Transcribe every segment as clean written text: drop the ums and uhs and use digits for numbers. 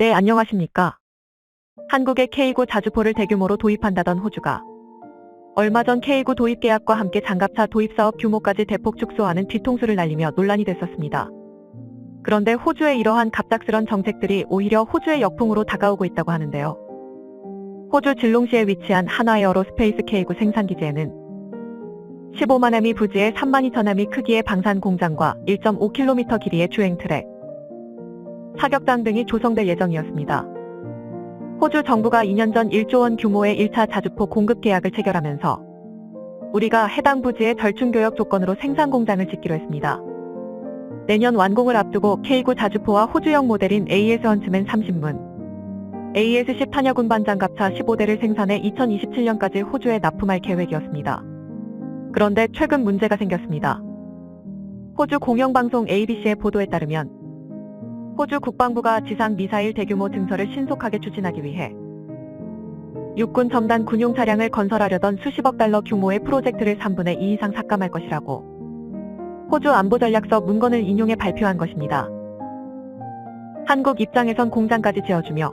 네, 안녕하십니까. 한국의 K9 자주포를 대규모로 도입한다던 호주가 얼마 전 K9 도입 계약과 함께 장갑차 도입 사업 규모까지 대폭 축소하는 뒤통수를 날리며 논란이 됐었습니다. 그런데 호주의 이러한 갑작스런 정책들이 오히려 호주의 역풍으로 다가오고 있다고 하는데요. 호주 질롱시에 위치한 한화에어로스페이스 K9 생산기지에는 15만 m 부지의 32,000 m 크기의 방산 공장과 1.5km 길이의 주행 트랙, 사격장 등이 조성될 예정이었습니다. 호주 정부가 2년 전 1조 원 규모의 1차 자주포 공급 계약을 체결하면서 우리가 해당 부지의 절충교역 조건으로 생산 공장을 짓기로 했습니다. 내년 완공을 앞두고 K9 자주포와 호주형 모델인 AS 헌츠맨 30문, AS10 탄약 운반 장갑차 15대를 생산해 2027년까지 호주에 납품할 계획이었습니다. 그런데 최근 문제가 생겼습니다. 호주 공영방송 ABC의 보도에 따르면 호주 국방부가 지상 미사일 대규모 증설을 신속하게 추진하기 위해 육군 첨단 군용 차량을 건설하려던 수십억 달러 규모의 프로젝트를 3분의 2 이상 삭감할 것이라고 호주 안보전략서 문건을 인용해 발표한 것입니다. 한국 입장에선 공장까지 지어주며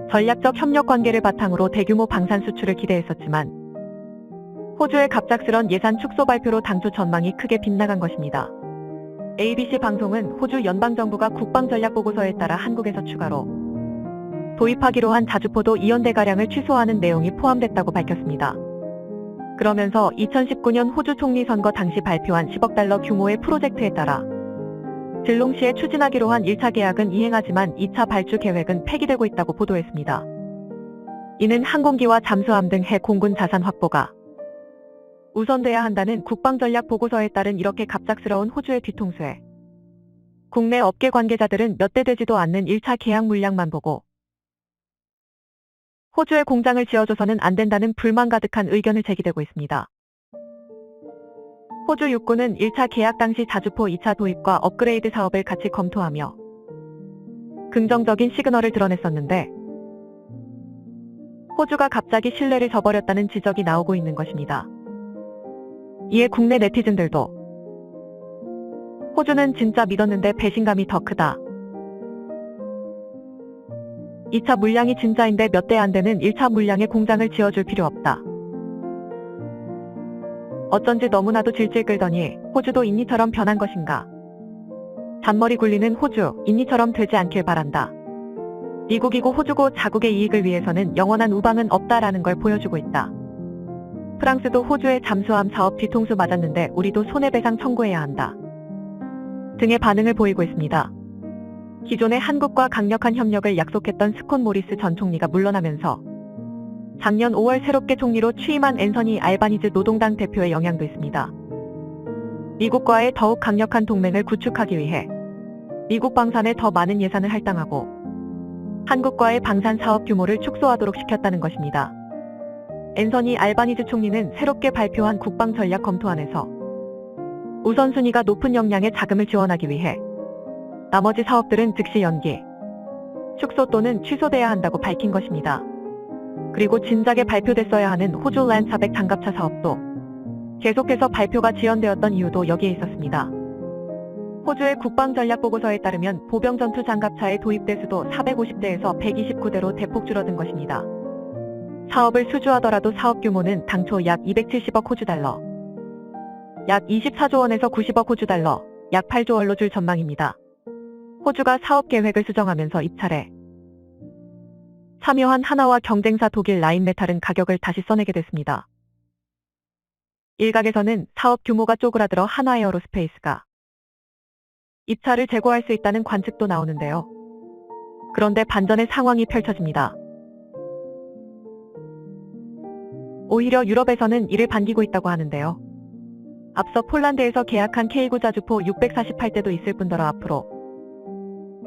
전략적 협력 관계를 바탕으로 대규모 방산 수출을 기대했었지만 호주의 갑작스런 예산 축소 발표로 당초 전망이 크게 빗나간 것입니다. ABC 방송은 호주 연방정부가 국방전략보고서에 따라 한국에서 추가로 도입하기로 한 자주포도 2연대가량을 취소하는 내용이 포함됐다고 밝혔습니다. 그러면서 2019년 호주 총리 선거 당시 발표한 10억 달러 규모의 프로젝트에 따라 질롱시에 추진하기로 한 1차 계약은 이행하지만 2차 발주 계획은 폐기되고 있다고 보도했습니다. 이는 항공기와 잠수함 등 해 공군 자산 확보가 우선돼야 한다는 국방전략 보고서에 따른 이렇게 갑작스러운 호주의 뒤통수에 국내 업계 관계자들은 몇 대 되지도 않는 1차 계약 물량만 보고 호주에 공장을 지어줘서는 안 된다는 불만 가득한 의견을 제기되고 있습니다. 호주 육군은 1차 계약 당시 자주포 2차 도입과 업그레이드 사업을 같이 검토하며 긍정적인 시그널을 드러냈었는데 호주가 갑자기 신뢰를 저버렸다는 지적이 나오고 있는 것입니다. 이에 국내 네티즌들도 호주는 진짜 믿었는데 배신감이 더 크다. 2차 물량이 진짜인데 몇 대 안 되는 1차 물량의 공장을 지어줄 필요 없다. 어쩐지 너무나도 질질 끌더니 호주도 인니처럼 변한 것인가. 잔머리 굴리는 호주, 인니처럼 되지 않길 바란다. 미국이고 호주고 자국의 이익을 위해서는 영원한 우방은 없다라는 걸 보여주고 있다. 프랑스도 호주의 잠수함 사업 뒤통수 맞았는데 우리도 손해배상 청구해야 한다. 등의 반응을 보이고 있습니다. 기존에 한국과 강력한 협력을 약속했던 스콧 모리스 전 총리가 물러나면서 작년 5월 새롭게 총리로 취임한 앤서니 알바니즈 노동당 대표의 영향도 있습니다. 미국과의 더욱 강력한 동맹을 구축하기 위해 미국 방산에 더 많은 예산을 할당하고 한국과의 방산 사업 규모를 축소하도록 시켰다는 것입니다. 앤서니 알바니즈 총리는 새롭게 발표한 국방 전략 검토안에서 우선순위가 높은 역량의 자금을 지원하기 위해 나머지 사업들은 즉시 연기, 축소 또는 취소돼야 한다고 밝힌 것입니다. 그리고 진작에 발표됐어야 하는 호주 랜400 장갑차 사업도 계속해서 발표가 지연되었던 이유도 여기에 있었습니다. 호주의 국방 전략 보고서에 따르면 보병 전투 장갑차의 도입 대수도 450대에서 129대로 대폭 줄어든 것입니다. 사업을 수주하더라도 사업 규모는 당초 약 270억 호주 달러, 약 24조 원에서 90억 호주 달러, 약 8조 원로 줄 전망입니다. 호주가 사업 계획을 수정하면서 입찰에 참여한 한화와 경쟁사 독일 라인메탈은 가격을 다시 써내게 됐습니다. 일각에서는 사업 규모가 쪼그라들어 한화에어로스페이스가 입찰을 재고할 수 있다는 관측도 나오는데요. 그런데 반전의 상황이 펼쳐집니다. 오히려 유럽에서는 이를 반기고 있다고 하는데요. 앞서 폴란드에서 계약한 K9 자주포 648대도 있을 뿐더러 앞으로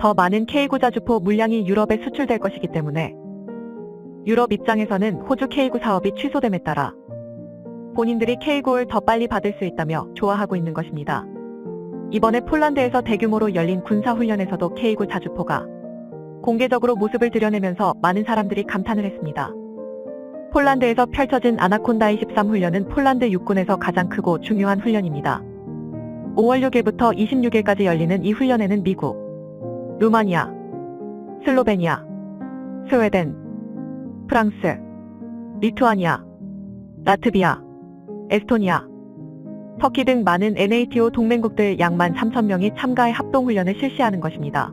더 많은 K9 자주포 물량이 유럽에 수출될 것이기 때문에 유럽 입장에서는 호주 K9 사업이 취소됨에 따라 본인들이 K9를 더 빨리 받을 수 있다며 좋아하고 있는 것입니다. 이번에 폴란드에서 대규모로 열린 군사훈련에서도 K9 자주포가 공개적으로 모습을 드러내면서 많은 사람들이 감탄을 했습니다. 폴란드에서 펼쳐진 아나콘다 23 훈련은 폴란드 육군에서 가장 크고 중요한 훈련입니다. 5월 6일부터 26일까지 열리는 이 훈련에는 미국, 루마니아, 슬로베니아, 스웨덴, 프랑스, 리투아니아, 라트비아, 에스토니아, 터키 등 많은 NATO 동맹국들 약 13,000명이 참가해 합동훈련을 실시하는 것입니다.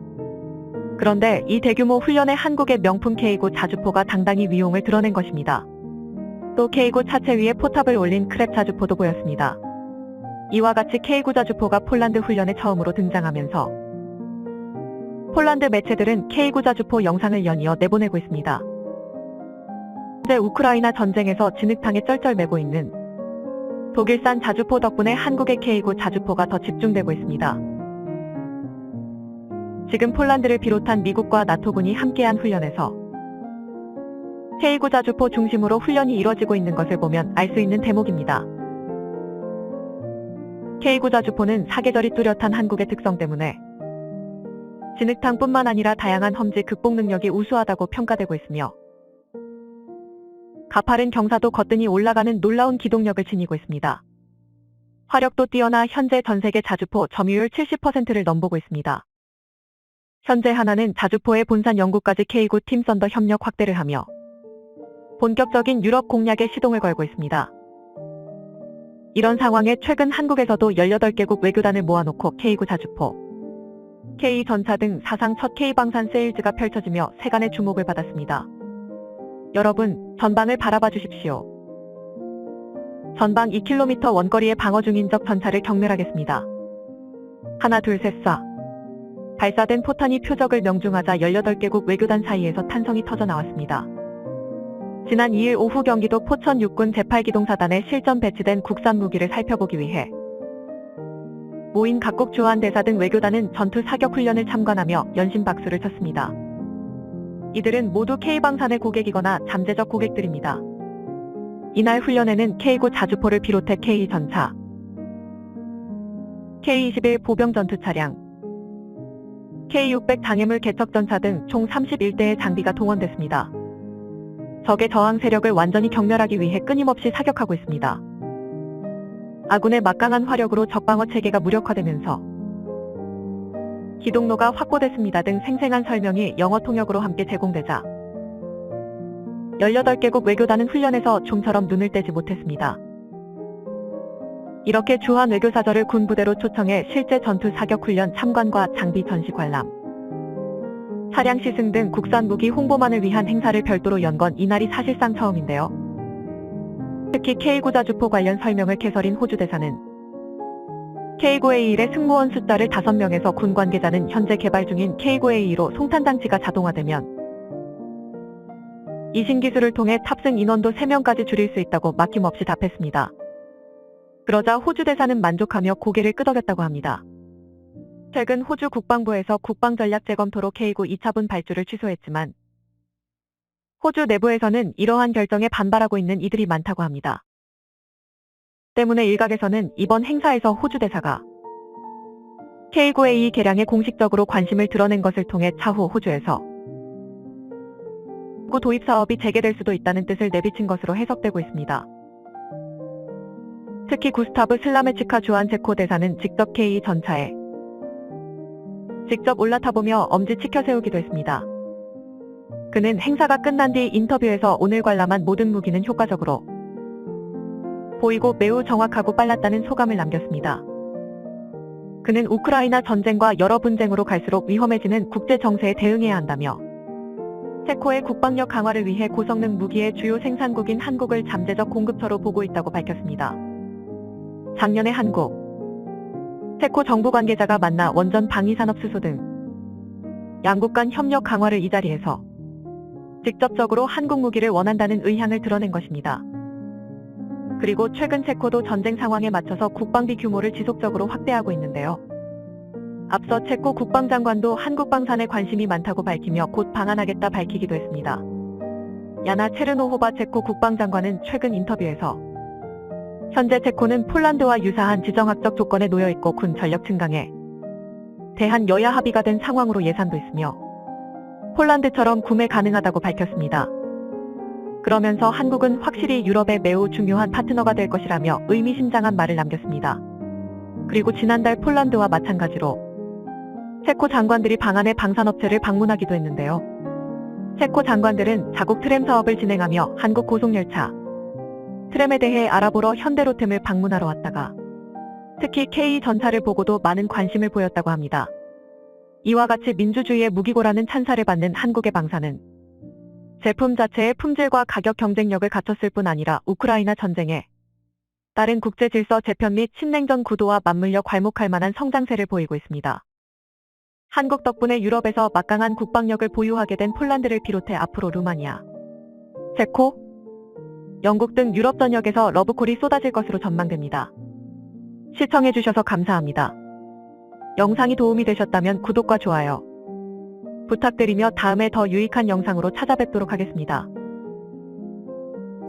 그런데 이 대규모 훈련에 한국의 명품 K구 자주포가 당당히 위용을 드러낸 것입니다. 또 K구 차체 위에 포탑을 올린 크랩 자주포도 보였습니다. 이와 같이 K구 자주포가 폴란드 훈련에 처음으로 등장하면서 폴란드 매체들은 K구 자주포 영상을 연이어 내보내고 있습니다. 현재 우크라이나 전쟁에서 진흙탕에 쩔쩔매고 있는 독일산 자주포 덕분에 한국의 K구 자주포가 더 집중되고 있습니다. 지금 폴란드를 비롯한 미국과 나토군이 함께한 훈련에서 K구 자주포 중심으로 훈련이 이뤄지고 있는 것을 보면 알 수 있는 대목입니다. K구 자주포는 사계절이 뚜렷한 한국의 특성 때문에 진흙탕뿐만 아니라 다양한 험지 극복 능력이 우수하다고 평가되고 있으며 가파른 경사도 거뜬히 올라가는 놀라운 기동력을 지니고 있습니다. 화력도 뛰어나 현재 전세계 자주포 점유율 70%를 넘보고 있습니다. 현재 하나는 자주포의 본산 영구까지 K구 팀 썬더 협력 확대를 하며 본격적인 유럽 공략에 시동을 걸고 있습니다. 이런 상황에 최근 한국에서도 18개국 외교단을 모아놓고 K구 자주포, K전차 등 사상 첫 K방산 세일즈가 펼쳐지며 세간의 주목을 받았습니다. 여러분, 전방을 바라봐 주십시오. 전방 2km 원거리의 방어 중인 적 전차를 경멸하겠습니다. 하나 둘 셋 쏴. 발사된 포탄이 표적을 명중하자 18개국 외교단 사이에서 탄성이 터져 나왔습니다. 지난 2일 오후 경기도 포천 육군 제8기동사단에 실전 배치된 국산 무기를 살펴보기 위해 모인 각국 주한 대사 등 외교단은 전투 사격 훈련을 참관하며 연신 박수를 쳤습니다. 이들은 모두 K방산의 고객이거나 잠재적 고객들입니다. 이날 훈련에는 K구 자주포를 비롯해 K전차, K21 보병 전투 차량, K600 장애물 개척전차 등 총 31대의 장비가 동원됐습니다. 적의 저항 세력을 완전히 경멸하기 위해 끊임없이 사격하고 있습니다. 아군의 막강한 화력으로 적방어 체계가 무력화되면서 기동로가 확보됐습니다 등 생생한 설명이 영어 통역으로 함께 제공되자 18개국 외교단은 훈련에서 좀처럼 눈을 떼지 못했습니다. 이렇게 주한 외교사절을 군부대로 초청해 실제 전투 사격 훈련 참관과 장비 전시 관람, 차량 시승 등 국산 무기 홍보만을 위한 행사를 별도로 연 건 이날이 사실상 처음인데요. 특히 K구 자주포 관련 설명을 캐서린 호주 대사는 K9A1의 승무원 숫자를 5명에서 군 관계자는 현재 개발 중인 K9A2로 송탄장치가 자동화되면 이 신기술을 통해 탑승 인원도 3명까지 줄일 수 있다고 막힘없이 답했습니다. 그러자 호주 대사는 만족하며 고개를 끄덕였다고 합니다. 최근 호주 국방부에서 국방전략 재검토로 K9 2차분 발주를 취소했지만 호주 내부에서는 이러한 결정에 반발하고 있는 이들이 많다고 합니다. 때문에 일각에서는 이번 행사에서 호주 대사가 K9A2 개량에 공식적으로 관심을 드러낸 것을 통해 차후 호주에서 도입 사업이 재개될 수도 있다는 뜻을 내비친 것으로 해석되고 있습니다. 특히 구스타브 슬라메치카 주한 체코 대사는 직접 K 전차에 직접 올라타보며 엄지 치켜 세우기도 했습니다. 그는 행사가 끝난 뒤 인터뷰에서 오늘 관람한 모든 무기는 효과적으로 보이고 매우 정확하고 빨랐다는 소감을 남겼습니다. 그는 우크라이나 전쟁과 여러 분쟁으로 갈수록 위험해지는 국제 정세에 대응해야 한다며 체코의 국방력 강화를 위해 고성능 무기의 주요 생산국인 한국을 잠재적 공급처로 보고 있다고 밝혔습니다. 작년에 한국, 체코 정부 관계자가 만나 원전 방위산업 수소 등 양국 간 협력 강화를 이 자리에서 직접적으로 한국 무기를 원한다는 의향을 드러낸 것입니다. 그리고 최근 체코도 전쟁 상황에 맞춰서 국방비 규모를 지속적으로 확대하고 있는데요. 앞서 체코 국방장관도 한국 방산에 관심이 많다고 밝히며 곧 방한하겠다 밝히기도 했습니다. 야나 체르노호바 체코 국방장관은 최근 인터뷰에서 현재 체코는 폴란드와 유사한 지정학적 조건에 놓여 있고 군 전력 증강에 대한 여야 합의가 된 상황으로 예산도 있으며 폴란드처럼 구매 가능하다고 밝혔습니다. 그러면서 한국은 확실히 유럽의 매우 중요한 파트너가 될 것이라며 의미심장한 말을 남겼습니다. 그리고 지난달 폴란드와 마찬가지로 체코 장관들이 방한해 방산업체를 방문하기도 했는데요. 체코 장관들은 자국 트램 사업을 진행하며 한국 고속열차 트램에 대해 알아보러 현대로템을 방문하러 왔다가 특히 K 전차를 보고도 많은 관심을 보였다고 합니다. 이와 같이 민주주의의 무기고라는 찬사를 받는 한국의 방산은 제품 자체의 품질과 가격 경쟁력을 갖췄을 뿐 아니라 우크라이나 전쟁에 따른 국제 질서 재편 및 신냉전 구도와 맞물려 괄목할 만한 성장세를 보이고 있습니다. 한국 덕분에 유럽에서 막강한 국방력을 보유하게 된 폴란드를 비롯해 앞으로 루마니아, 체코, 영국 등 유럽 전역에서 러브콜이 쏟아질 것으로 전망됩니다. 시청해주셔서 감사합니다. 영상이 도움이 되셨다면 구독과 좋아요 부탁드리며 다음에 더 유익한 영상으로 찾아뵙도록 하겠습니다.